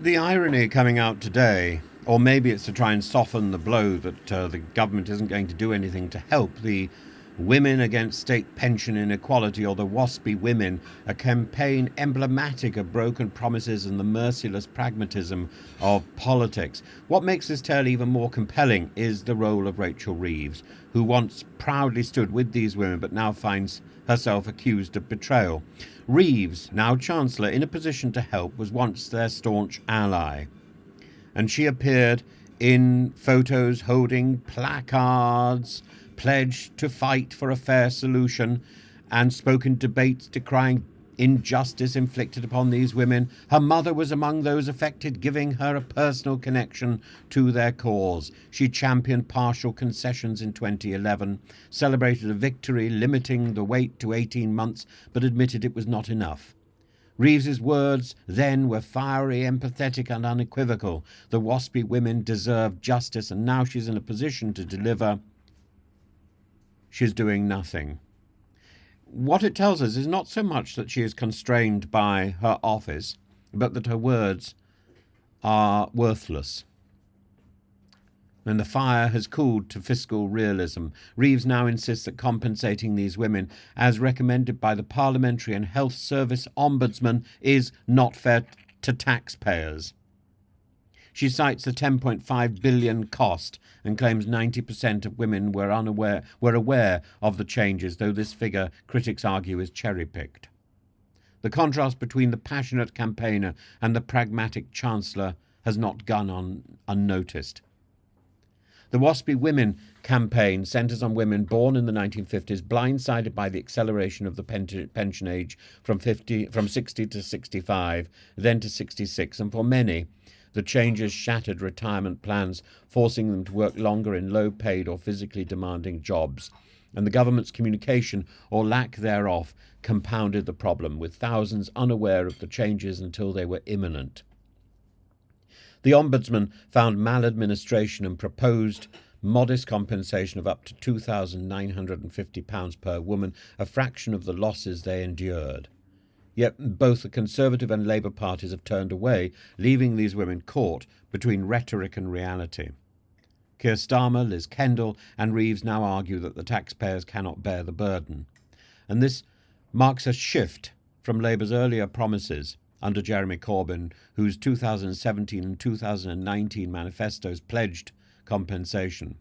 The irony coming out today, or maybe it's to try and soften the blow that the government isn't going to do anything to help the Women Against State Pension Inequality, or the WASPI Women, a campaign emblematic of broken promises and the merciless pragmatism of politics. What makes this tale even more compelling is the role of Rachel Reeves, who once proudly stood with these women but now finds herself accused of betrayal. Reeves, now Chancellor, in a position to help, was once their staunch ally, and she appeared in photos holding placards pledged to fight for a fair solution, and spoke in debates decrying injustice inflicted upon these women. Her mother was among those affected, giving her a personal connection to their cause. She championed partial concessions in 2011, celebrated a victory limiting the wait to 18 months, but admitted it was not enough. Reeves's words then were fiery, empathetic, and unequivocal. The WASPI women deserve justice, and now she's in a position to deliver. She's doing nothing. What it tells us is not so much that she is constrained by her office, but that her words are worthless. And the fire has cooled to fiscal realism. Reeves now insists that compensating these women, as recommended by the Parliamentary and Health Service Ombudsman, is not fair to taxpayers. She cites the 10.5 billion cost and claims 90% of women were aware of the changes, though this figure, critics argue, is cherry-picked. The contrast between the passionate campaigner and the pragmatic chancellor has not gone unnoticed. The WASPI Women campaign centres on women born in the 1950s, blindsided by the acceleration of the pension age from 60 to 65, then to 66, and for many, the changes shattered retirement plans, forcing them to work longer in low-paid or physically demanding jobs. And the government's communication, or lack thereof, compounded the problem, with thousands unaware of the changes until they were imminent. The Ombudsman found maladministration and proposed modest compensation of up to £2,950 per woman, a fraction of the losses they endured. Yet both the Conservative and Labour parties have turned away, leaving these women caught between rhetoric and reality. Keir Starmer, Liz Kendall and Reeves now argue that the taxpayers cannot bear the burden. And this marks a shift from Labour's earlier promises under Jeremy Corbyn, whose 2017 and 2019 manifestos pledged compensation.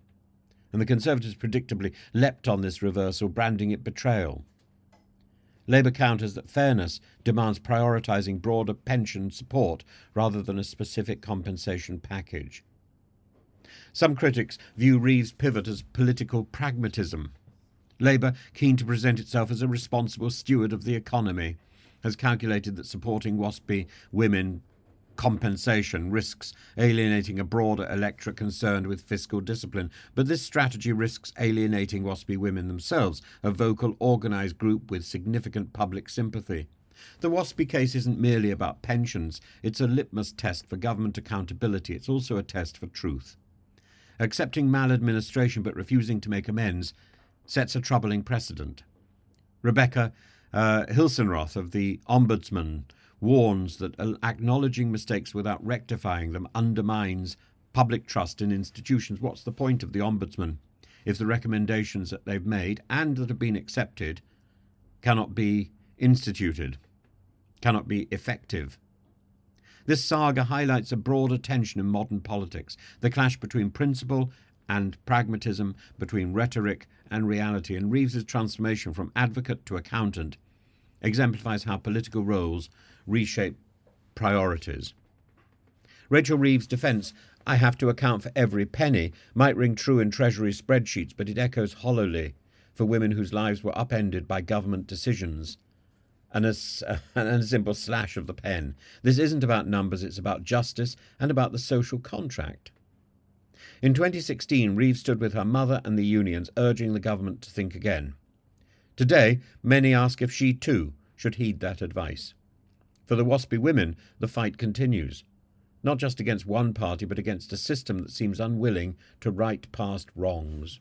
And the Conservatives predictably leapt on this reversal, branding it betrayal. Labour counters that fairness demands prioritising broader pension support rather than a specific compensation package. Some critics view Reeves' pivot as political pragmatism. Labour, keen to present itself as a responsible steward of the economy, has calculated that supporting WASPI women compensation risks alienating a broader electorate concerned with fiscal discipline. But this strategy risks alienating WASPI women themselves, a vocal, organised group with significant public sympathy. The WASPI case isn't merely about pensions. It's a litmus test for government accountability. It's also a test for truth. Accepting maladministration but refusing to make amends sets a troubling precedent. Rebecca Hilsenroth of the Ombudsman warns that acknowledging mistakes without rectifying them undermines public trust in institutions. What's the point of the Ombudsman if the recommendations that they've made and that have been accepted cannot be instituted, cannot be effective? This saga highlights a broader tension in modern politics, the clash between principle and pragmatism, between rhetoric and reality, and Reeves's transformation from advocate to accountant exemplifies how political roles reshape priorities. Rachel Reeves' defence, "I have to account for every penny," might ring true in Treasury spreadsheets, but it echoes hollowly for women whose lives were upended by government decisions and a simple slash of the pen. This isn't about numbers, it's about justice and about the social contract. In 2016, Reeves stood with her mother and the unions, urging the government to think again. Today, many ask if she too should heed that advice. For the WASPI women, the fight continues, not just against one party, but against a system that seems unwilling to right past wrongs.